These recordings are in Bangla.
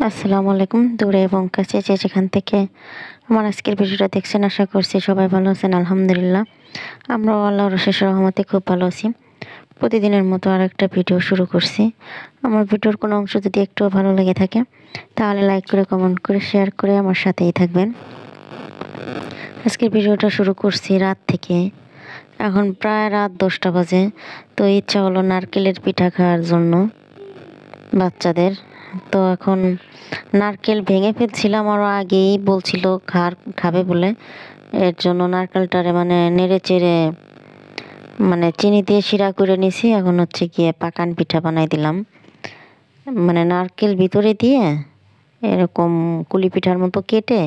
আসসালামু আলাইকুম। দূরে এবং কাছে যে যেখান থেকে আমার আজকের ভিডিওটা দেখছেন আশা করছি সবাই ভালো আছেন। আলহামদুলিল্লাহ আমরাও আল্লাহর অশেষ রহমতে খুব ভালো আছি। প্রতিদিনের মতো আরেকটা ভিডিও শুরু করছি। আমার ভিডিওর কোনো অংশ যদি একটুও ভালো লেগে থাকে তাহলে লাইক করে, কমেন্ট করে, শেয়ার করে আমার সাথেই থাকবেন। আজকের ভিডিওটা শুরু করছি রাত থেকে। এখন প্রায় রাত 10টা বাজে। তো ইচ্ছা হলো নারকেলের পিঠা খাওয়ার জন্য বাচ্চাদের। তো এখন নারকেল ভেঙে ফেলছিলাম, আরও আগেই বলছিল খাবে বলে। এর জন্য নারকেলটারে মানে নেড়ে চেড়ে মানে চিনি দিয়ে শিরা করে নিছি। এখন হচ্ছে গিয়ে পাকান পিঠা বানাই দিলাম, মানে নারকেল ভিতরে দিয়ে এরকম কুলি পিঠার মতো কেটে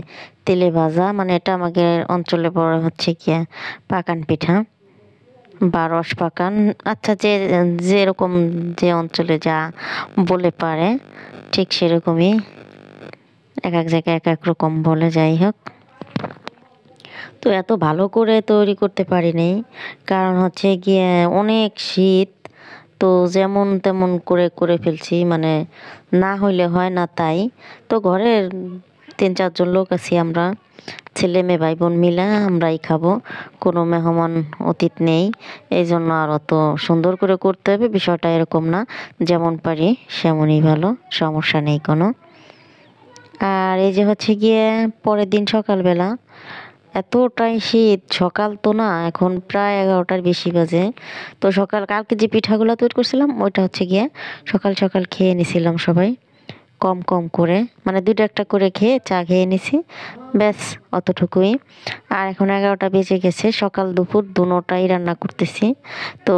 তেলে ভাজা, মানে এটা আমাদের অঞ্চলে বড় হচ্ছে গিয়ে পাকান পিঠা বা রস পাকান। আচ্ছা, যেরকম যে অঞ্চলে যা বলে পারে ঠিক সেরকমই এক এক জায়গায় এক এক রকম বলে। যাই হোক, তো এত ভালো করে তৈরি করতে পারিনি, কারণ হচ্ছে গিয়ে অনেক শীত। তো যেমন তেমন করে করে ফেলছি, মানে না হইলে হয় না তাই। তো ঘরের 3-4 জন লোক আছি আমরা, ছেলে মেয়ে ভাই বোন মিলে আমরাই খাবো, কোনো মেহমান অতীত নেই। এই জন্য আর অত সুন্দর করে করতে হবে বিষয়টা এরকম না, যেমন পারি সেমনই ভালো, সমস্যা নেই কোনো। আর এই যে হচ্ছে গিয়ে পরের দিন সকালবেলা, এতটাই শীত, সকাল তো না, এখন প্রায় 11টার বেশি বাজে। তো কালকে যে পিঠাগুলো তৈরি করছিলাম ওইটা হচ্ছে গিয়ে সকাল সকাল খেয়ে নিছিলাম সবাই, কম কম করে, মানে 2টা একটা করে খেয়ে চা খেয়ে নিছি, ব্যাস অতটুকুই। আর এখন 11টা বেজে গেছে, সকাল দুপুর দুটোটাই রান্না করতেছি। তো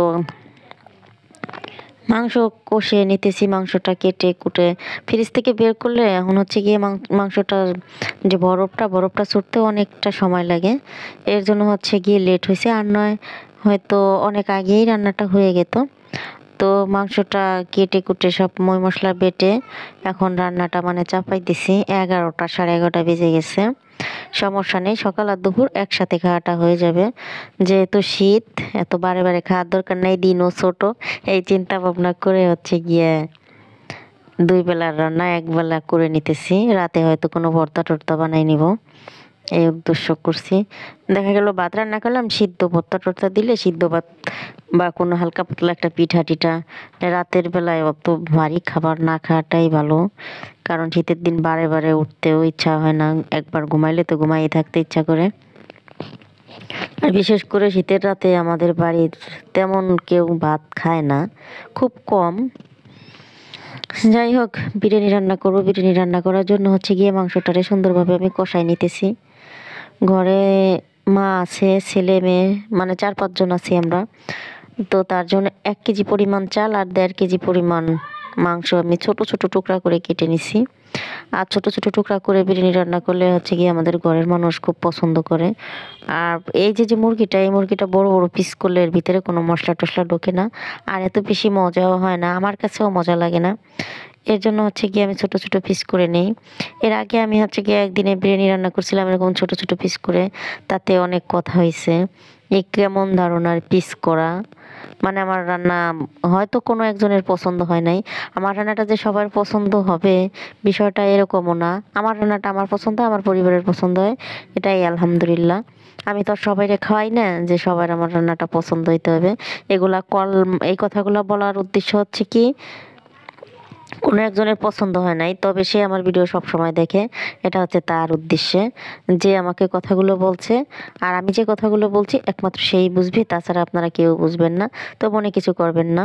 মাংস কষিয়ে নিতেছি, মাংসটা কেটে কুটে ফ্রিজ থেকে বের করলে এখন হচ্ছে গিয়ে মাংসটা যে বরফটা ছুটতেও অনেকটা সময় লাগে। এর জন্য হচ্ছে গিয়ে লেট হয়েছে, আর নয় হয়তো অনেক আগেই রান্নাটা হয়ে যেত। তো মাংসটা কেটে কুটে সব মই মশলা বেটে এখন রান্নাটা মানে চাপাই দিছি। 11টা, সাড়ে 11টা বেজে গেছে। সমস্যা নেই, সকাল আর দুপুর একসাথে খাওয়াটা হয়ে যাবে। যেহেতু শীত, এত বারে বারে খাওয়ার দরকার নেই, দিনও ছোট। এই চিন্তা ভাবনা করে হচ্ছে গিয়ে 2 বেলার রান্না 1 বেলা করে নিতেছি। রাতে হয়তো কোনো ভর্তা টর্তা বানাই নিব, এই উদ্দেশ্য করছি। দেখা গেল ভাত রান্না করলাম, সিদ্ধ ভর্তা টর্তা দিলে সিদ্ধ ভাত বা কোনো হালকা পাতলা একটা পিঠা টিঠা। রাতের বেলায় অত ভারী খাবার না খাওয়াটাই ভালো, কারণ শীতের দিন বারে বারে উঠতেও ইচ্ছা হয় না, একবার ঘুমাইলে তো ঘুমাই থাকতে ইচ্ছা করে। আর বিশেষ করে শীতের রাতে আমাদের বাড়ির তেমন কেউ ভাত খায় না, খুব কম। যাই হোক, বিরিয়ানি রান্না করবো। বিরিয়ানি রান্না করার জন্য হচ্ছে গিয়ে মাংসটারে সুন্দরভাবে আমি কষাই নিতেছি। ঘরে মা আছে, ছেলে মেয়ে, মানে 4-5 জন আছি আমরা। তো তার জন্য 1 কেজি পরিমাণ চাল আর 1.5 কেজি পরিমাণ মাংস আমি ছোট ছোট টুকরা করে কেটে নিছি। আর ছোট ছোট টুকরা করে বিরিয়ানি রান্না করলে হচ্ছে গিয়ে আমাদের ঘরের মানুষ খুব পছন্দ করে। আর এই যে এই মুরগিটা বড় বড় পিস করলে এর ভিতরে কোনো মশলা টশলা ঢোকে না, আর এত বেশি মজাও হয় না, আমার কাছেও মজা লাগে না। এর জন্য হচ্ছে গিয়ে আমি ছোট ছোট পিস করে নেই। এর আগে আমি হচ্ছে গিয়ে একদিনে বিরিয়ানি রান্না করছিলাম এরকম ছোট ছোট পিস করে, তাতে অনেক কথা হয়েছে। এই কেমন ধারণার পিস করা, মানে আমার রান্না হয়তো কোনো একজনের পছন্দ হয় নাই। আমার রান্নাটা যে সবার পছন্দ হবে বিষয়টা এরকমও না। আমার রান্নাটা আমার পছন্দ, আমার পরিবারের পছন্দ হয়, এটাই আলহামদুলিল্লাহ। আমি তো আর সবাইরে খাওয়াই না যে সবার আমার রান্নাটা পছন্দ হইতে হবে। এই কথাগুলো বলার উদ্দেশ্য হচ্ছে কি, কোনো একজনের পছন্দ হয় নাই তবে সে আমার ভিডিও সব সময় দেখে, এটা হচ্ছে তার উদ্দেশ্যে যে আমাকে কথাগুলো বলছে। আর আমি যে কথাগুলো বলছি একমাত্র সেই বুঝবে, তাছাড়া আপনারা কেউ বুঝবেন না। তো মনে কিছু করবেন না,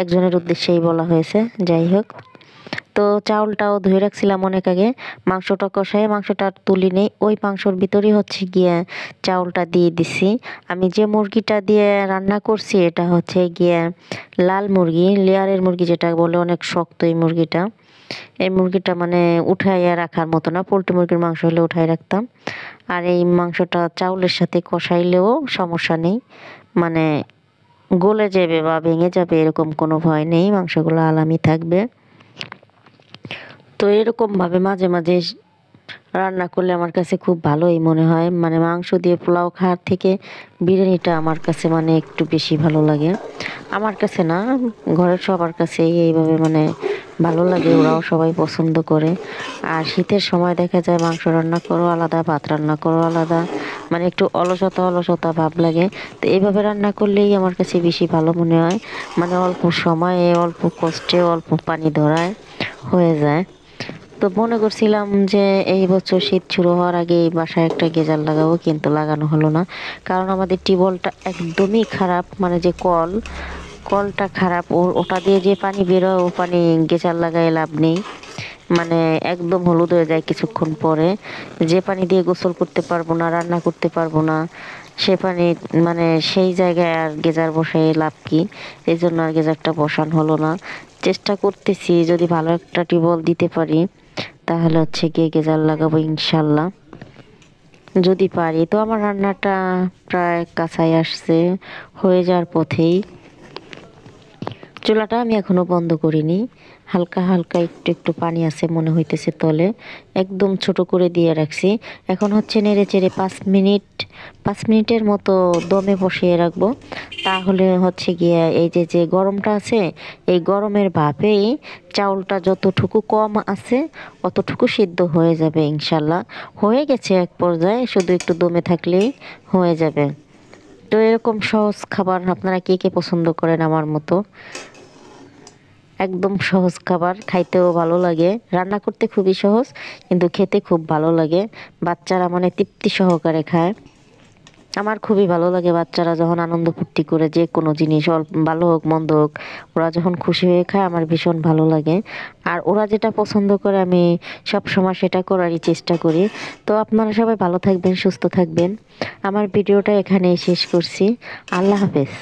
একজনের উদ্দেশ্যেই বলা হয়েছে। যাই হোক, তো চাউলটাও ধুয়ে রাখছিলাম অনেক আগে। মাংসটা কষায় মাংসটা আর তুলি নেই, ওই মাংসর ভিতরেই হচ্ছে গিয়ে চাউলটা দিয়ে দিছি। আমি যে মুরগিটা দিয়ে রান্না করছি এটা হচ্ছে গিয়ে লাল মুরগি, লেয়ারের মুরগি যেটা বলে, অনেক শক্ত এই মুরগিটা। এই মুরগিটা মানে উঠাইয়া রাখার মতো না, পোলট্রি মুরগির মাংস হলে উঠাই রাখতাম। আর এই মাংসটা চাউলের সাথে কষাইলেও সমস্যা নেই, মানে গলে যাবে বা ভেঙে যাবে এরকম কোনো ভয় নেই, মাংসগুলো আলামি থাকবে। তো এরকমভাবে মাঝে মাঝে রান্না করলে আমার কাছে খুব ভালোই মনে হয়, মানে মাংস দিয়ে পোলাও খাওয়ার থেকে বিরিয়ানিটা আমার কাছে মানে একটু বেশি ভালো লাগে। আমার কাছে না, ঘরের সবার কাছেই এইভাবে মানে ভালো লাগে, ওরাও সবাই পছন্দ করে। আর শীতের সময় দেখা যায় মাংস রান্না করো আলাদা, ভাত রান্না করো আলাদা, মানে একটু অলসতা অলসতা ভাব লাগে। তো এইভাবে রান্না করলেই আমার কাছে বেশি ভালো মনে হয়, মানে অল্প সময়ে অল্প কষ্টে অল্প পানি ধরায় হয়ে যায়। তো মনে করছিলাম যে এই বছর শীত শুরু হওয়ার আগে এই বাসায় একটা গেজার লাগাবো, কিন্তু লাগানো হলো না। কারণ আমাদের টিউবওয়েলটা একদমই খারাপ, মানে যে কলটা খারাপ, ওটা দিয়ে যে পানি বেরোয় ও পানি গেজার লাগায় লাভ নেই। মানে একদম হলুদ হয়ে যায় কিছুক্ষণ পরে। যে পানি দিয়ে গোসল করতে পারবো না, রান্না করতে পারবো না, সে পানি, মানে সেই জায়গায় আর গেজার বসাই লাভ কি? এই জন্য আর গেজারটা বসানো হলো না। চেষ্টা করতেছি যদি ভালো একটা টিউবওয়েল দিতে পারি তাহলে হচ্ছে গিয়ে গেজার লাগাবো ইনশাল্লাহ, যদি পারি। তো আমার রান্নাটা প্রায় কাছাই আসছে, হয়ে যাওয়ার পথেই। চুলাটা আমি এখনো বন্ধ করিনি, হালকা হালকা একটু একটু পানি আছে মনে হইতেছে তলে, একদম ছোট করে দিয়ে রাখছি। এখন হচ্ছে নেড়ে চেড়ে 5 মিনিটের মতো দমে বসিয়ে রাখবো। তাহলে হচ্ছে গিয়ে এই যে যে গরমটা আছে, এই গরমের ভাপেই চাউলটা যতটুকু কম আছে অতটুকু সিদ্ধ হয়ে যাবে ইনশাল্লাহ। হয়ে গেছে এক পর্যায়ে, শুধু একটু দমে থাকলেই হয়ে যাবে। তো এরকম সহজ খাবার আপনারা কে কে পছন্দ করেন আমার মতো? একদম সহজ খাবার, খাইতেও ভালো লাগে, রান্না করতে খুবই সহজ কিন্তু খেতে খুব ভালো লাগে। বাচ্চারা মানে তৃপ্তি সহকারে খায়। আমার খুবই ভালো লাগে বাচ্চারা যখন আনন্দ ফুর্তি করে যে কোনো জিনিস, অল্প ভালো হোক মন্দ হোক, ওরা যখন খুশি হয়ে খায় আমার ভীষণ ভালো লাগে। আর ওরা যেটা পছন্দ করে আমি সব সময় সেটা করারই চেষ্টা করি। তো আপনারা সবাই ভালো থাকবেন, সুস্থ থাকবেন। আমার ভিডিওটা এখানেই শেষ করছি। আল্লাহ হাফেজ।